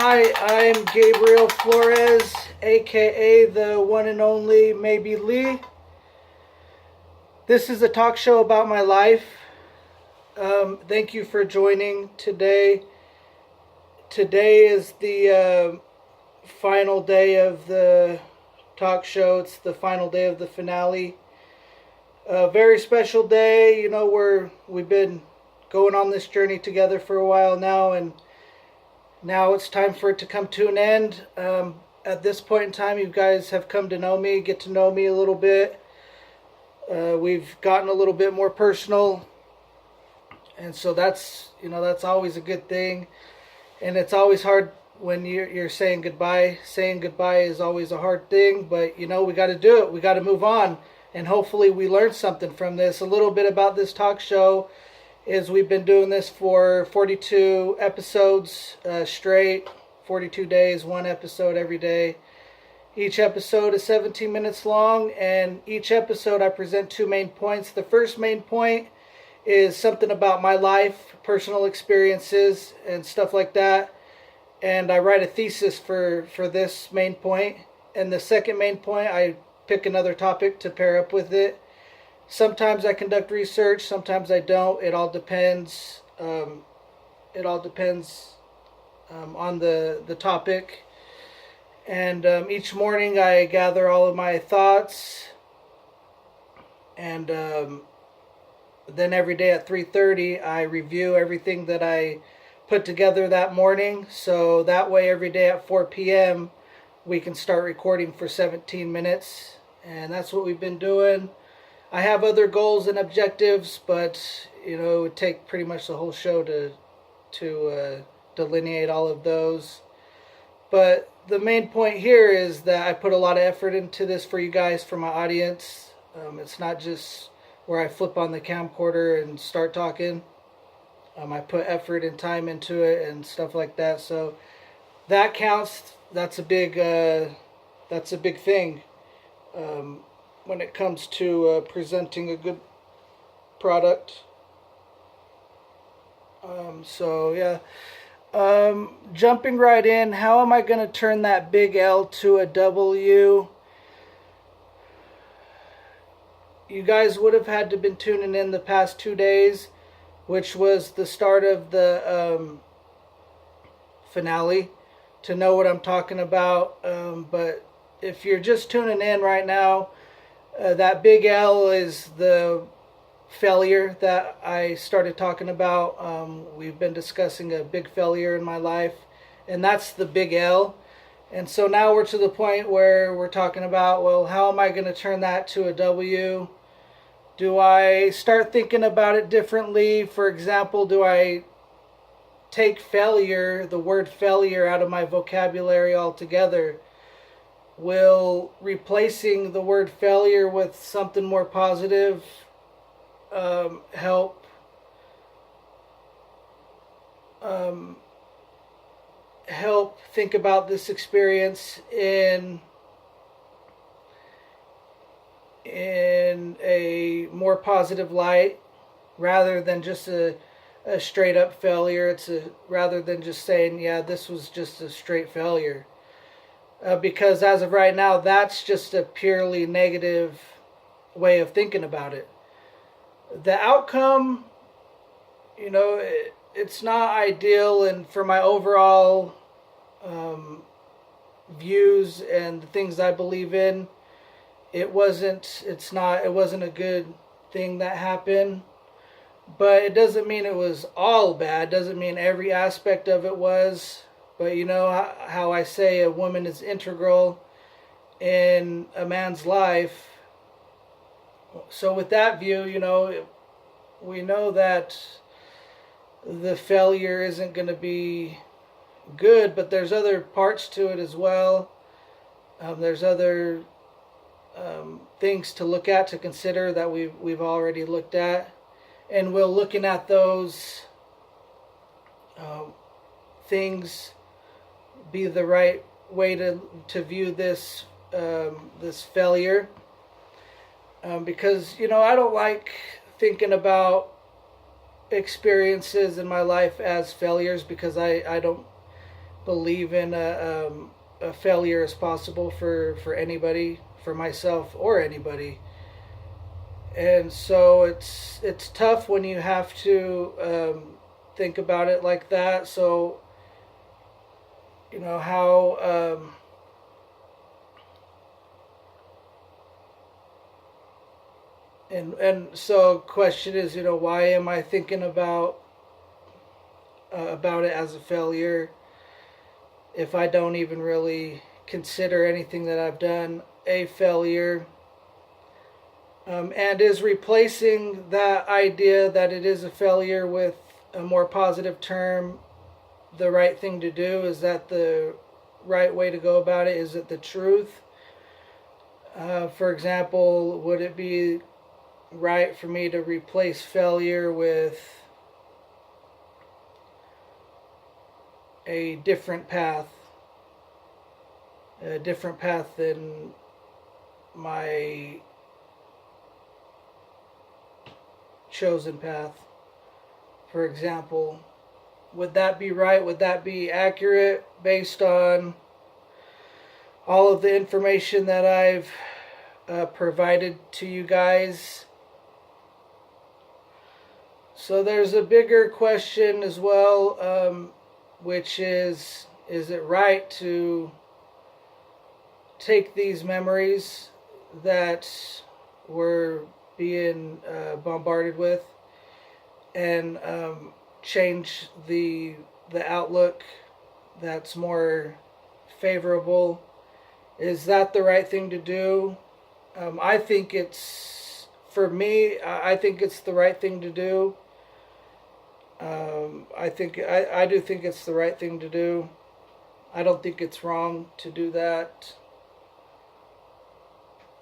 Hi, I'm Gabriel Flores, aka the one and only Maybe Lee. This is a talk show about my life. Thank you for joining today. Today is the final day of the talk show. It's the final day of the finale. A very special day. You know, we've been going on this journey together for a while now, and now it's time for it to come to an end. At this point in time, you guys have come to know me, get to know me a little bit. We've gotten a little bit more personal, and so that's always a good thing. And it's always hard when you're saying goodbye. Saying goodbye is always a hard thing, but we got to do it. We got to move on, and hopefully we learn something from this. A little bit about this talk show is we've been doing this for 42 episodes straight, 42 days, one episode every day. Each episode is 17 minutes long, and each episode I present two main points. The first main point is something about my life, personal experiences, and stuff like that. And I write a thesis for this main point. And the second main point, I pick another topic to pair up with it. Sometimes I conduct research, sometimes I don't. It all depends. On the topic. And each morning I gather all of my thoughts, and then every day at 3:30 I review everything that I put together that morning. So that way every day at 4 p.m. we can start recording for 17 minutes, and that's what we've been doing. I have other goals and objectives, but it would take pretty much the whole show to delineate all of those. But the main point here is that I put a lot of effort into this for you guys, for my audience. It's not just where I flip on the camcorder and start talking. I put effort and time into it and stuff like that. So that counts. That's a big thing. When it comes to presenting a good product. Jumping right in, how am I going to turn that big L to a W? You guys would have had to been tuning in the past 2 days, which was the start of the finale, to know what I'm talking about. But if you're just tuning in right now, that big L is the failure that I started talking about. We've been discussing a big failure in my life, and that's the big L. And so now we're to the point where we're talking about, well, how am I going to turn that to a W? Do I start thinking about it differently? For example, do I take failure, the word failure, out of my vocabulary altogether? Will replacing the word failure with something more positive help think about this experience in a more positive light, rather than just a straight up failure? Rather than just saying, yeah, this was just a straight failure. Because as of right now, that's just a purely negative way of thinking about it. The outcome, it's not ideal, and for my overall views and the things I believe in, it wasn't a good thing that happened. But it doesn't mean it was all bad. Doesn't mean every aspect of it was. But you know how I say a woman is integral in a man's life. So with that view, we know that the failure isn't going to be good, but there's other parts to it as well. There's other things to look at, to consider, that we've already looked at, and we're looking at those things be the right way to view this failure. Because I don't like thinking about experiences in my life as failures, because I don't believe in a failure as possible for anybody, for myself or anybody. And so it's tough when you have to think about it like that. So how and so question is, why am I thinking about it as a failure if I don't even really consider anything that I've done a failure? And is replacing that idea that it is a failure with a more positive term the right thing to do? Is that the right way to go about it? Is it the truth? For example, would it be right for me to replace failure with a different path than my chosen path? For example, would that be right? Would that be accurate based on all of the information that I've provided to you guys? So there's a bigger question as well, which is it right to take these memories that we're being bombarded with and change the outlook that's more favorable? Is that the right thing to do? I think it's, for me, I think it's the right thing to do. I do think it's the right thing to do. I don't think it's wrong to do that.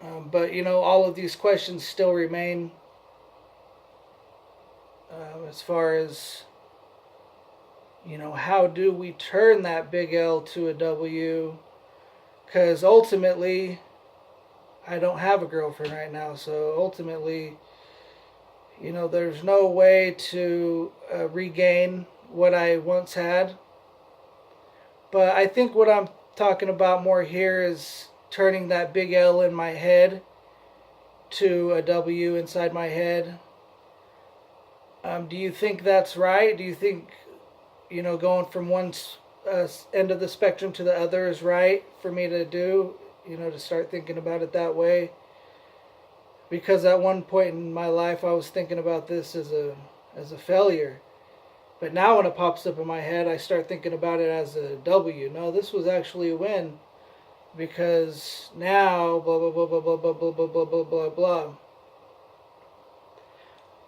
But all of these questions still remain, as far as how do we turn that big L to a W? Because ultimately, I don't have a girlfriend right now, so ultimately, there's no way to regain what I once had. But I think what I'm talking about more here is turning that big L in my head to a W inside my head. Do you think that's right? Do you think, going from one end of the spectrum to the other is right for me to do? To start thinking about it that way? Because at one point in my life I was thinking about this as a failure. But now when it pops up in my head, I start thinking about it as a W. No, this was actually a win. Because now, blah, blah, blah, blah, blah, blah, blah, blah, blah, blah, blah,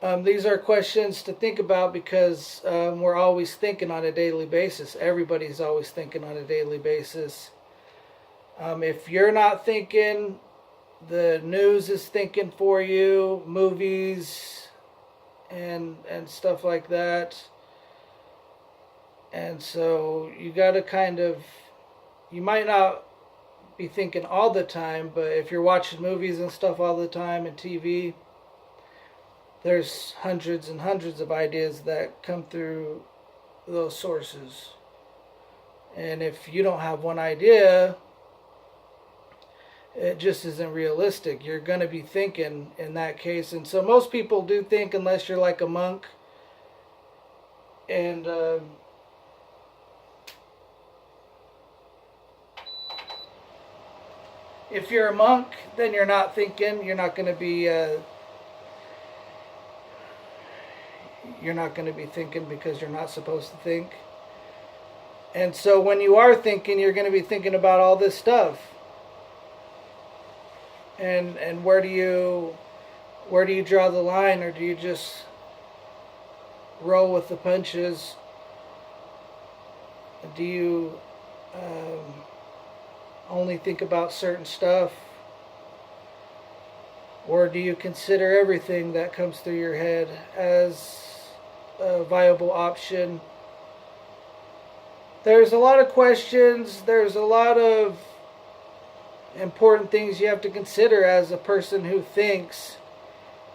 blah. These are questions to think about because we're always thinking on a daily basis. Everybody's always thinking on a daily basis. If you're not thinking, the news is thinking for you, movies and stuff like that. And so you got to you might not be thinking all the time, but if you're watching movies and stuff all the time and TV, there's hundreds and hundreds of ideas that come through those sources. And if you don't have one idea, it just isn't realistic. You're going to be thinking in that case. And so most people do think, unless you're like a monk. And if you're a monk, then you're not thinking. You're not going to be thinking because you're not supposed to think. And so when you are thinking, you're going to be thinking about all this stuff. And where do you draw the line, or do you just roll with the punches? Do you only think about certain stuff, or do you consider everything that comes through your head as a viable option? There's a lot of questions. There's a lot of important things you have to consider as a person who thinks,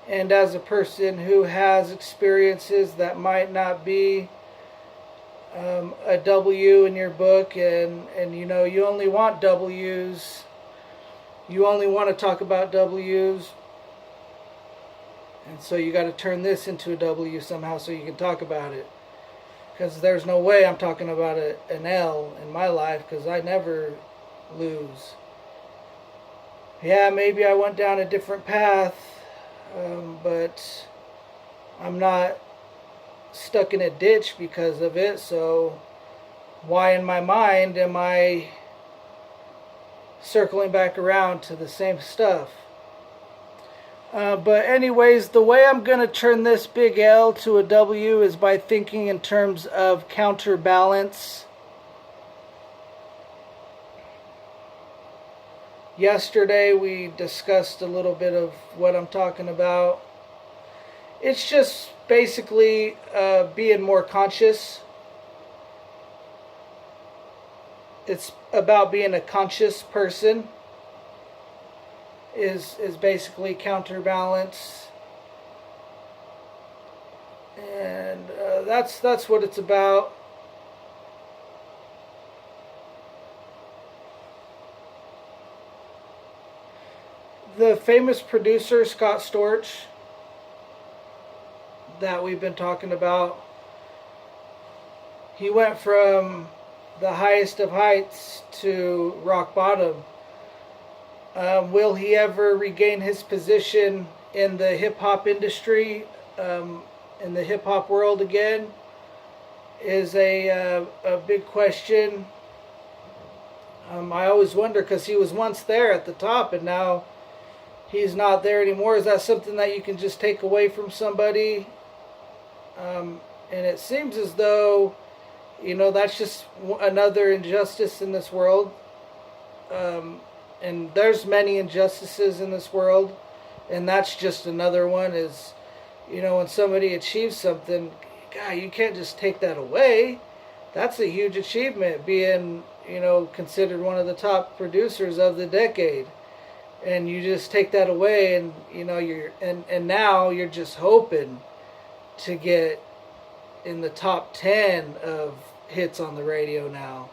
and as a person who has experiences that might not be a W in your book, and you know you only want W's. You only want to talk about W's, and so you got to turn this into a W somehow so you can talk about it. Because there's no way I'm talking about an L in my life, because I never lose. Yeah, maybe I went down a different path, but I'm not stuck in a ditch because of it, so why in my mind am I circling back around to the same stuff? But anyways, the way I'm going to turn this big L to a W is by thinking in terms of counterbalance. Yesterday we discussed a little bit of what I'm talking about. It's just basically being more conscious. It's about being a conscious person. Is basically counterbalance, and that's what it's about. The famous producer Scott Storch that we've been talking about, he went from the highest of heights to rock bottom. Will he ever regain his position in the hip-hop industry, in the hip-hop world again, is a big question. I always wonder, because he was once there at the top and now he's not there anymore. Is that something that you can just take away from somebody? And it seems as though, you know, that's just another injustice in this world. And there's many injustices in this world, and that's just another one. Is, you know, when somebody achieves something, God, you can't just take that away. That's a huge achievement, being, you know, considered one of the top producers of the decade, and you just take that away, and you know and now you're just hoping to get in the top 10 of hits on the radio now,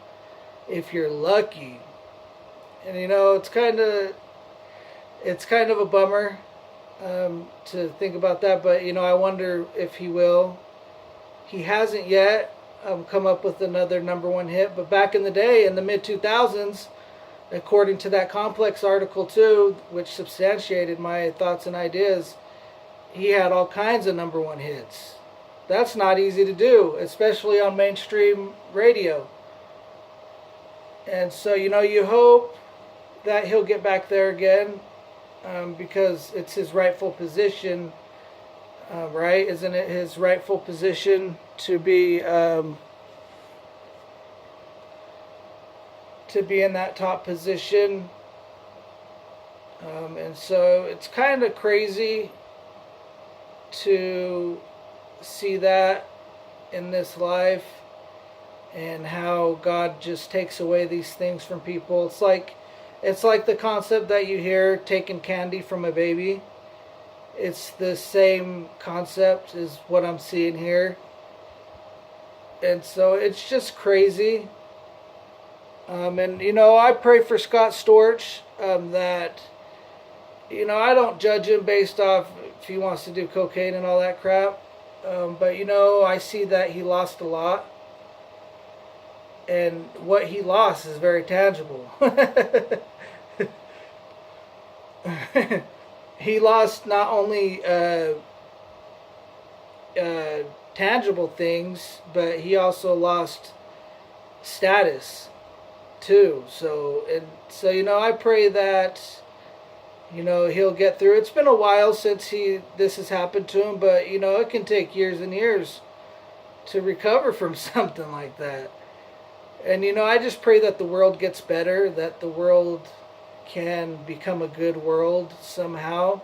if you're lucky. And you know, it's kind of a bummer to think about that. But you know, I wonder if he will. He hasn't yet come up with another number one hit. But back in the day, in the mid 2000s, according to that Complex article too, which substantiated my thoughts and ideas, he had all kinds of number one hits. That's not easy to do, especially on mainstream radio. And so, you know, you hope that he'll get back there again, because it's his rightful position, right? Isn't it his rightful position to be in that top position? And so it's kind of crazy to see that in this life, and how God just takes away these things from people. It's like the concept that you hear, taking candy from a baby. It's the same concept as what I'm seeing here. And so it's just crazy. And, you know, I pray for Scott Storch, that, you know, I don't judge him based off if he wants to do cocaine and all that crap. But, you know, I see that he lost a lot. And what he lost is very tangible. He lost not only tangible things, but he also lost status too. So you know, I pray that, you know, he'll get through. It's been a while since this has happened to him, but you know, it can take years and years to recover from something like that. And you know, I just pray that the world gets better, that the world can become a good world somehow,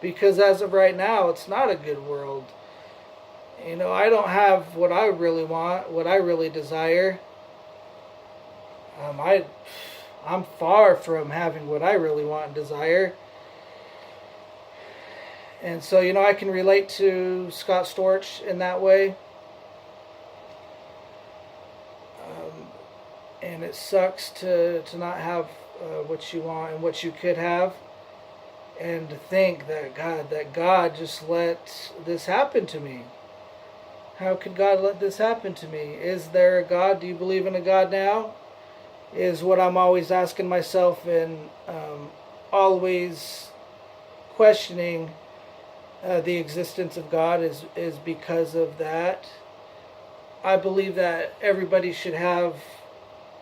because as of right now, it's not a good world. You know, I don't have what I really want, what I really desire. I'm far from having what I really want and desire. And so, you know, I can relate to Scott Storch in that way. and it sucks to not have what you want and what you could have, and to think that God just let this happen to me. How could God let this happen to me? Is there a God? Do you believe in a God now? Is what I'm always asking myself, and always questioning the existence of God is because of that. I believe that everybody should have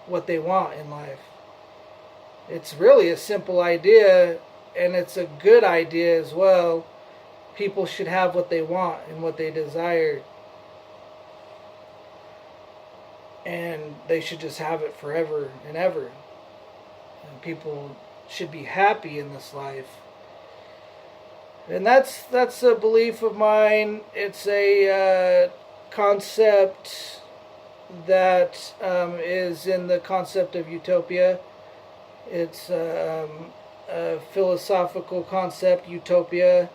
what they want in life. It's really a simple idea, and it's a good idea as well. People should have what they want and what they desire, and they should just have it forever and ever. And people should be happy in this life. And that's a belief of mine. It's a concept that is in the concept of utopia. It's a philosophical concept, utopia,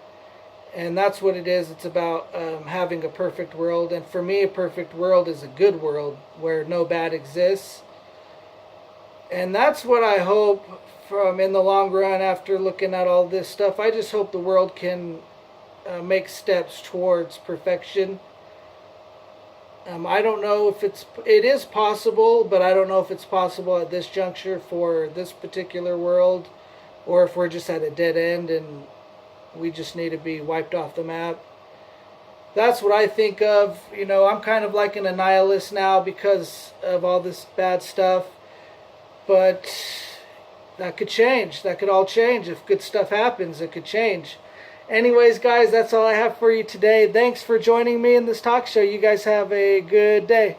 and that's what it is. It's about having a perfect world, and for me, a perfect world is a good world where no bad exists. And that's what I hope from in the long run. After looking at all this stuff, I just hope the world can make steps towards perfection. I don't know if it is possible, but I don't know if it's possible at this juncture for this particular world, or if we're just at a dead end and we just need to be wiped off the map. That's what I think of. I'm kind of like an nihilist now because of all this bad stuff, but that could change. That could all change. If good stuff happens, it could change. Anyways, guys, that's all I have for you today. Thanks for joining me in this talk show. You guys have a good day.